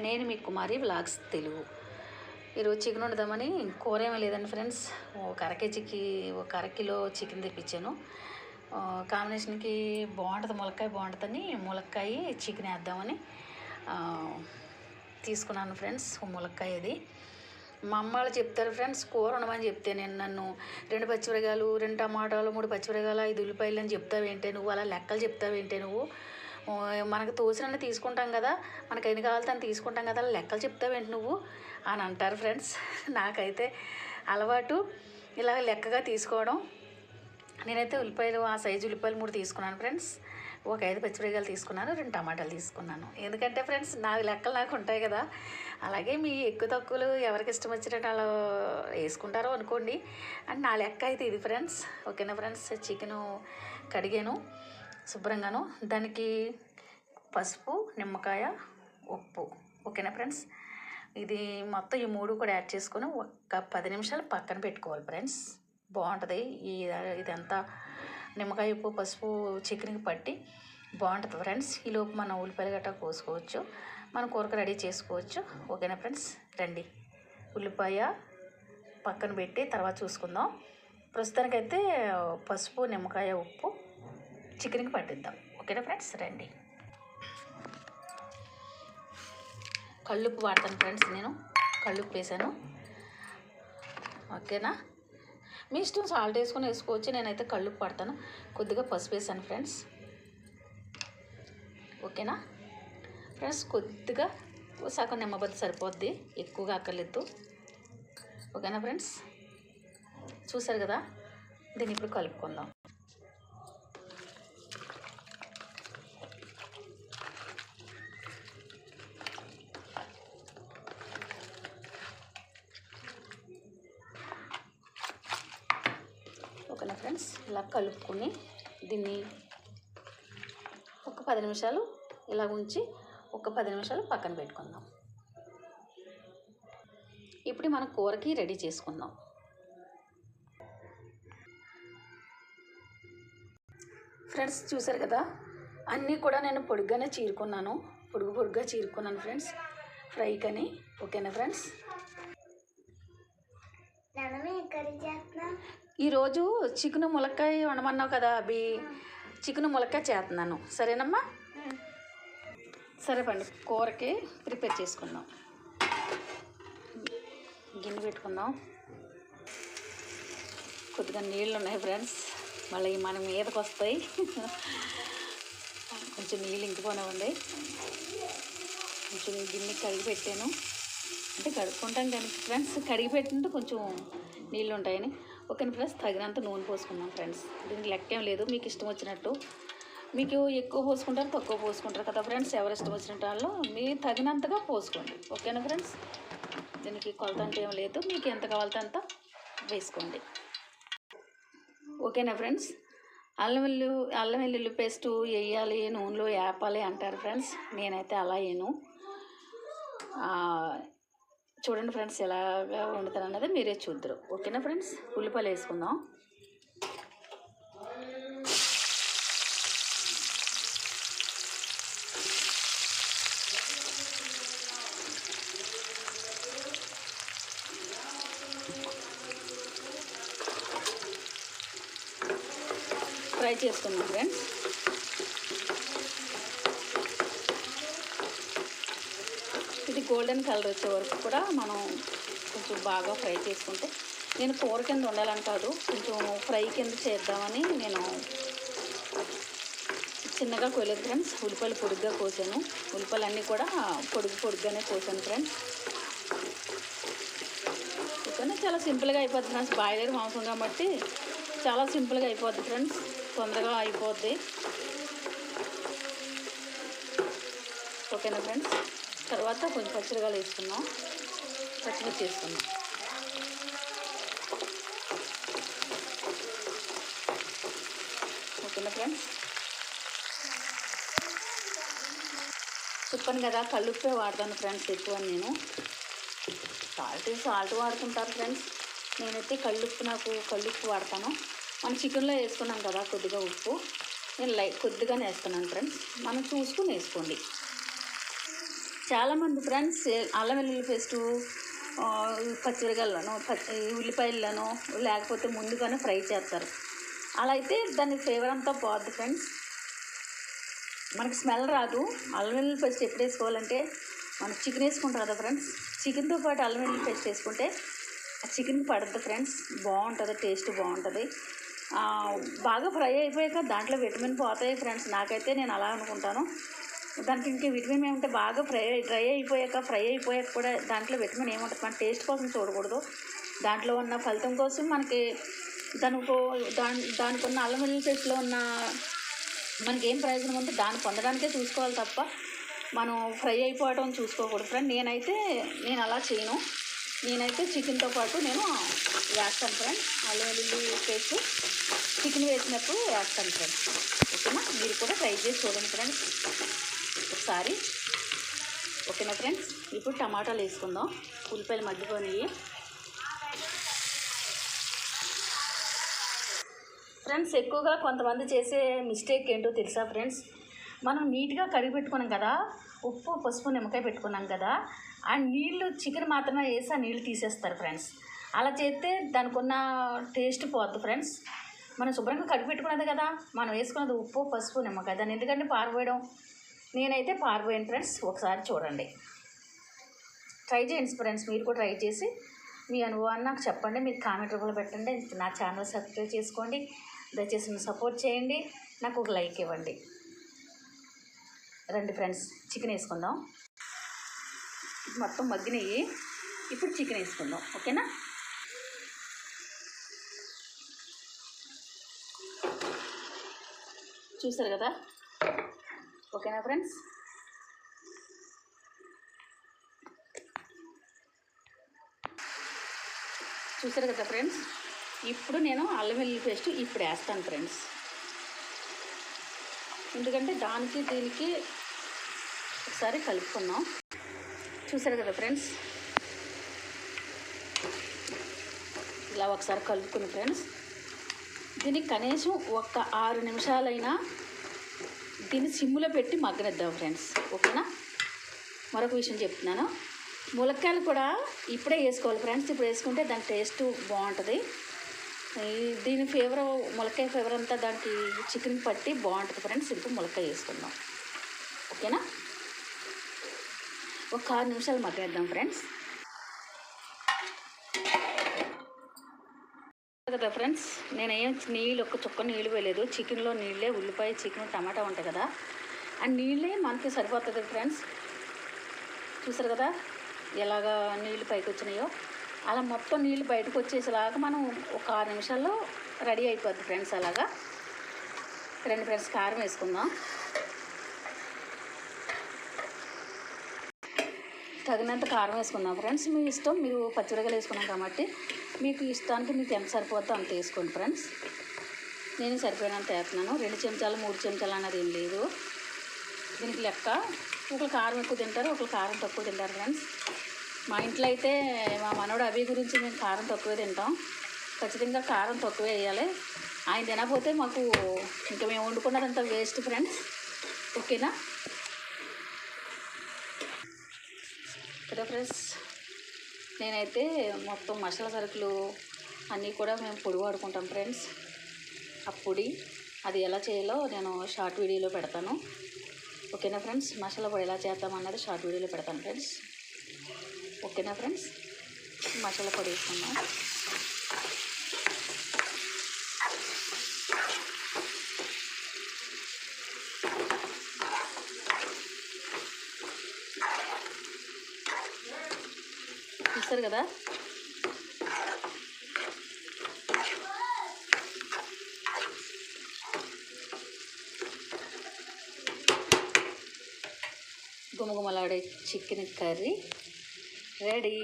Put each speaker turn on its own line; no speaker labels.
నేను మీ కుమారి వ్లాగ్స్ తెలుగు. ఈరోజు చికెన్ వండుదామని కూర ఏమీ లేదండి ఫ్రెండ్స్. ఒక అరకిలో చికెన్ తెప్పించాను. కాంబినేషన్కి బాగుంటుంది, ములక్కాయ బాగుంటుందని ములక్కాయ చికెన్ వేద్దామని తీసుకున్నాను ఫ్రెండ్స్. ములక్కాయ అది మా అమ్మ వాళ్ళు చెప్తారు ఫ్రెండ్స్, కూర ఉండమని చెప్తే నేను నన్ను 2 పచ్చిమిరకాయలు 2 టమాటాలు 3 పచ్చిమిరకాయలు 5 ఉల్లిపాయలు అని చెప్తావేంటే నువ్వు, అలా లెక్కలు చెప్తావేంటే నువ్వు, మనకు తోచినన్ని తీసుకుంటాం కదా, మనకు ఎన్ని కావాలితే అని తీసుకుంటాం కదా, అలా లెక్కలు చెప్తావేంటి నువ్వు అని అంటారు ఫ్రెండ్స్. నాకైతే అలవాటు ఇలా లెక్కగా తీసుకోవడం. నేనైతే ఉల్లిపాయలు ఆ సైజు ఉల్లిపాయలు 3 తీసుకున్నాను ఫ్రెండ్స్. ఒక 5 పచ్చిమిరకాయలు తీసుకున్నాను, 2 టమాటాలు తీసుకున్నాను. ఎందుకంటే ఫ్రెండ్స్ నా లెక్కలు నాకు ఉంటాయి కదా. అలాగే మీ ఎక్కువ తక్కువలు ఎవరికి ఇష్టం వచ్చినట్టు అలా వేసుకుంటారో అనుకోండి. అండ్ నా లెక్క అయితే ఇది ఫ్రెండ్స్. ఓకేనా ఫ్రెండ్స్. చికెను కడిగాను శుభ్రంగాను, దానికి పసుపు, నిమ్మకాయ, ఉప్పు. ఓకేనా ఫ్రెండ్స్. ఇది మొత్తం ఈ 3 కూడా యాడ్ చేసుకొని ఒక 10 నిమిషాలు పక్కన పెట్టుకోవాలి ఫ్రెండ్స్. బాగుంటుంది ఇదంతా నిమ్మకాయ, ఉప్పు, పసుపు చికెన్కి పట్టి బాగుంటుంది ఫ్రెండ్స్. ఈలోపు మనం ఉల్లిపాయలు గట్రా కోసుకోవచ్చు, మనం కూరకు రెడీ చేసుకోవచ్చు. ఓకేనా ఫ్రెండ్స్. రండి, ఉల్లిపాయ పక్కన పెట్టి తర్వాత చూసుకుందాం. ప్రస్తుతానికైతే పసుపు, నిమ్మకాయ, ఉప్పు చికెన్కి పట్టిద్దాం. ఓకేనా ఫ్రెండ్స్. రండి. కళ్ళుప్పు వాడతాను ఫ్రెండ్స్, నేను కళ్ళుప్పు వేసాను. ఓకేనా. మీ ఇష్టం సాల్ట్ వేసుకొని వేసుకోవచ్చు, నేనైతే కళ్ళుప్పు పడతాను. కొద్దిగా పసుపు వేసాను ఫ్రెండ్స్. ఓకేనా ఫ్రెండ్స్. కొద్దిగా సగం నిమ్మబద్ద సరిపోద్ది, ఎక్కువగా అక్కర్లేదు. ఓకేనా ఫ్రెండ్స్. చూసారు కదా, దీన్ని ఇప్పుడు కలుపుకుందాం. ఓకేనా ఫ్రెండ్స్. ఇలా కలుపుకొని దీన్ని ఒక 10 నిమిషాలు ఇలా ఉంచి ఒక 10 నిమిషాలు పక్కన పెట్టుకుందాం. ఇప్పుడు మన కూరకి రెడీ చేసుకుందాం. ఫ్రెండ్స్ చూసారు కదా, అన్నీ కూడా నేను పొడుగ్గానే పొడుగ్గా చీరుకున్నాను ఫ్రెండ్స్, ఫ్రైకని. ఓకేనా ఫ్రెండ్స్. ఈరోజు చికెన్ ములక్కాయ వండమన్నావు కదా అభి, చికెన్ ములక్కాయ చేస్తున్నాను. సరేనమ్మా. సరే పండి, కూరకి ప్రిపేర్ చేసుకుందాం. గిన్నె పెట్టుకుందాం. కొద్దిగా నీళ్ళు ఉన్నాయి ఫ్రెండ్స్, మళ్ళీ మన మీదకి వస్తాయి. కొంచెం నీళ్ళు ఇంకిపోనే ఉంది. కొంచెం గిన్నె కడిగి పెట్టాను, అంటే కడుక్కుంటాం కానీ ఫ్రెండ్స్, కడిగి పెట్టినట్టు కొంచెం నీళ్ళు ఉంటాయని. Okay friends. తగినంత నూనె పోసుకుందాం ఫ్రెండ్స్. దీనికి లెక్క ఏం లేదు, మీకు ఇష్టం వచ్చినట్టు. మీకు ఎక్కువ పోసుకుంటారు, తక్కువ పోసుకుంటారు కదా ఫ్రెండ్స్. ఎవరు ఇష్టం వచ్చినట్టు వాళ్ళు మీరు తగినంతగా పోసుకోండి. ఓకేనా ఫ్రెండ్స్. దీనికి కొలత అంటే ఏం లేదు, మీకు ఎంత కావాలంటే అంత వేసుకోండి. ఓకేనా ఫ్రెండ్స్. అల్లం వెల్లుల్లి పేస్టు వేయాలి, నూనెలో వేపాలి అంటారు ఫ్రెండ్స్. నేనైతే అలా వేయను. చూడండి ఫ్రెండ్స్, ఎలాగా వండుతారు అన్నది మీరే చూద్దరు. ఓకేనా ఫ్రెండ్స్. ఉల్లిపాయలు వేసుకుందాం. ఫ్రై చేసుకుందాం ఫ్రెండ్స్. ఇది గోల్డెన్ కలర్ వచ్చే వరకు కూడా మనం కొంచెం బాగా ఫ్రై చేసుకుంటే, నేను కూర కింద వండాలని కాదు, కొంచెం ఫ్రై కింద చేద్దామని నేను చిన్నగా కోయలేదు ఫ్రెండ్స్. ఉల్లిపాయలు పొడుగ్గా కోసాను. ఉల్లిపాయలు అన్నీ కూడా పొడుగ్గానే కోసాను ఫ్రెండ్స్. ఓకేనా. చాలా సింపుల్గా అయిపోద్ది ఫ్రెండ్స్. బాయిలర్ మాంసం కాబట్టి చాలా సింపుల్గా అయిపోద్ది ఫ్రెండ్స్, తొందరగా అయిపోద్ది. ఓకేనా ఫ్రెండ్స్. తర్వాత కొంచెం పచ్చిమిరకాయలు వేసుకుందాం, పచ్చిమిర్చి వేసుకుందాం. ఓకేనా ఫ్రెండ్స్. చెప్పాను కదా, కళ్ళుప్పే వాడతాను ఫ్రెండ్స్ ఎక్కువ. నేను సాల్ట్ వాడుకుంటారు ఫ్రెండ్స్, నేనైతే కళ్ళుప్పు వాడతాను. మనం చికెన్లో వేసుకున్నాం కదా కొద్దిగా ఉప్పు, నేను కొద్దిగానే వేస్తున్నాను ఫ్రెండ్స్. మనం చూసుకుని వేసుకోండి. చాలామంది ఫ్రెండ్స్ అల్లం వెల్లుల్లి పేస్టు పచ్చిమిరకాయలను ఉల్లిపాయలను లేకపోతే ముందుగానే ఫ్రై చేస్తారు. అలా అయితే దాని ఫ్లేవర్ అంతా పోద్ది ఫ్రెండ్స్, మనకి స్మెల్ రాదు. అల్లం వెల్లుల్లి పేస్ట్ ఎప్పుడు వేసుకోవాలంటే మనం చికెన్ వేసుకుంటాం కదా ఫ్రెండ్స్, చికెన్తో పాటు అల్లం వెల్లుల్లి పేస్ట్ వేసుకుంటే ఆ చికెన్కి పడుతుంది ఫ్రెండ్స్, బాగుంటుంది, టేస్ట్ బాగుంటుంది. బాగా ఫ్రై అయిపోయాక దాంట్లో విటమిన్ పోతాయి ఫ్రెండ్స్, నాకైతే నేను అలా అనుకుంటాను. దానికి ఇంకే విటమిన్ ఏమంటే బాగా ఫ్రై అయిపోయాక కూడా దాంట్లో విటమిన్ ఏముంటుంది, మన టేస్ట్ కోసం చూడకూడదు, దాంట్లో ఉన్న ఫలితం కోసం మనకి దానికి ఉన్న అల్లం వెల్లుల్లి పేస్ట్లో ఉన్న మనకి ఏం ప్రయోజనం ఉందో దాన్ని పొందడానికే చూసుకోవాలి తప్ప మనం ఫ్రై అయిపోవడం చూసుకోకూడదు ఫ్రెండ్. నేను అలా చేయను, నేనైతే చికెన్తో పాటు నేను వేస్తాను ఫ్రెండ్. అల్లం వెల్లుల్లి పేస్ట్ చికెన్ వేసినప్పుడు వేస్తాను ఫ్రెండ్. ఓకేనా, మీరు కూడా ట్రై చేసి చూడండి ఫ్రెండ్స్ ఒకసారి. ఓకేనా ఫ్రెండ్స్, ఇప్పుడు టమాటాలు వేసుకుందాం. ఉల్లిపాయలు మగ్గిపోయి ఫ్రెండ్స్, ఎక్కువగా కొంతమంది చేసే మిస్టేక్ ఏంటో తెలుసా ఫ్రెండ్స్, మనం నీట్గా కడిగి పెట్టుకున్నాం కదా, ఉప్పు పసుపు నిమ్మకాయ పెట్టుకున్నాం కదా, ఆ నీళ్ళు చికెన్ మాత్రమే వేసి ఆ నీళ్ళు తీసేస్తారు ఫ్రెండ్స్. అలా చేస్తే దానికి ఉన్న టేస్ట్ పోద్ది ఫ్రెండ్స్. మనం శుభ్రంగా కడిగి పెట్టుకున్నది కదా, మనం వేసుకున్నది ఉప్పు పసుపు నిమ్మకాయ, దాన్ని ఎందుకంటే పారిపోయడం. నేనైతే పారిపోయాను ఫ్రెండ్స్, ఒకసారి చూడండి, ట్రై చేయండి ఫ్రెండ్స్. మీరు కూడా ట్రై చేసి మీ అనుభవాన్ని నాకు చెప్పండి, మీరు కామెంట్ రూపంలో పెట్టండి. నా ఛానల్ సబ్స్క్రైబ్ చేసుకోండి, దయచేసి సపోర్ట్ చేయండి, నాకు ఒక లైక్ ఇవ్వండి. రండి ఫ్రెండ్స్, చికెన్ వేసుకుందాం. మొత్తం మగ్గినవి, ఇప్పుడు చికెన్ వేసుకుందాం. ఓకేనా, చూసారు కదా. ఓకేనా ఫ్రెండ్స్, చూసారు కదా ఫ్రెండ్స్. ఇప్పుడు నేను అల్లం వెల్లుల్లి పేస్ట్ ఇప్పుడు వేస్తాను ఫ్రెండ్స్, ఎందుకంటే దానికి దీనికి ఒకసారి కలుపుకుందాం. చూసారు కదా ఫ్రెండ్స్, ఇలా ఒకసారి కలుపుకుని ఫ్రెండ్స్, దీనికి కనీసం ఒక 6 నిమిషాలైనా దీన్ని సిమ్లో పెట్టి మగ్గనిద్దాం ఫ్రెండ్స్. ఓకేనా, మరొక విషయం చెప్తున్నాను, ములక్కాయలు కూడా ఇప్పుడే వేసుకోవాలి ఫ్రెండ్స్. ఇప్పుడు వేసుకుంటే దాని టేస్ట్ బాగుంటుంది. దీని ములక్కాయ ఫ్లేవర్ అంతా దానికి చికెన్ పట్టి బాగుంటుంది ఫ్రెండ్స్. ఇప్పుడు ములక్కాయ వేసుకుందాం. ఓకేనా, ఒక 6 నిమిషాలు మగ్గనిద్దాం ఫ్రెండ్స్. కదా ఫ్రెండ్స్, నేనేం ఒక చుక్క నీళ్ళు వేయలేదు, చికెన్లో నీళ్ళే, ఉల్లిపాయ చికెన్ టమాటా ఉంటాయి కదా, ఆ నీళ్ళే మనకి సరిపోతుంది ఫ్రెండ్స్. చూసారు కదా ఎలాగా నీళ్ళు పైకి వచ్చినాయో, అలా మొత్తం నీళ్ళు బయటకు వచ్చేసేలాగా మనం ఒక 6 నిమిషాల్లో రెడీ అయిపోద్ది ఫ్రెండ్స్. అలాగా రండి ఫ్రెండ్స్, కారం వేసుకుందాం. తగినంత కారం వేసుకుందాం ఫ్రెండ్స్, మీ ఇష్టం. మీరు పచ్చిమిరకాయలు వేసుకున్నాం కాబట్టి మీకు ఇష్టానికి మీకు ఎంత సరిపోద్దో అంత వేసుకోండి ఫ్రెండ్స్. నేను సరిపోయినంత వేస్తున్నాను, 2 చెంచాలు 3 చెంచాలు అన్నది ఏం లేదు దీనికి లెక్క. ఒకరు కారం ఎక్కువ తింటారు, ఒకరు కారం తక్కువ తింటారు ఫ్రెండ్స్. మా ఇంట్లో అయితే మా మనోడు అవి గురించి మేము కారం తక్కువే తింటాం, ఖచ్చితంగా కారం తక్కువే వేయాలి. ఆయన తినకపోతే మాకు ఇంకా మేము వండుకున్నదంతా వేస్ట్ ఫ్రెండ్స్. ఓకేనా కదా ఫ్రెండ్స్, నేనైతే మొత్తం మసాలా సరుకులు అన్నీ కూడా మేము పొడి వాడుకుంటాం ఫ్రెండ్స్. ఆ పొడి అది ఎలా చేయాలో నేను షార్ట్ వీడియోలో పెడతాను. ఓకేనా ఫ్రెండ్స్, మసాలా పొడి ఎలా చేద్దామన్నది షార్ట్ వీడియోలో పెడతాను ఫ్రెండ్స్. ఓకేనా ఫ్రెండ్స్, మసాలా పొడి వేసుకున్నాం. చూస్తారు కదా గుమగుమలాడే చికెన్ కర్రీ రెడీ.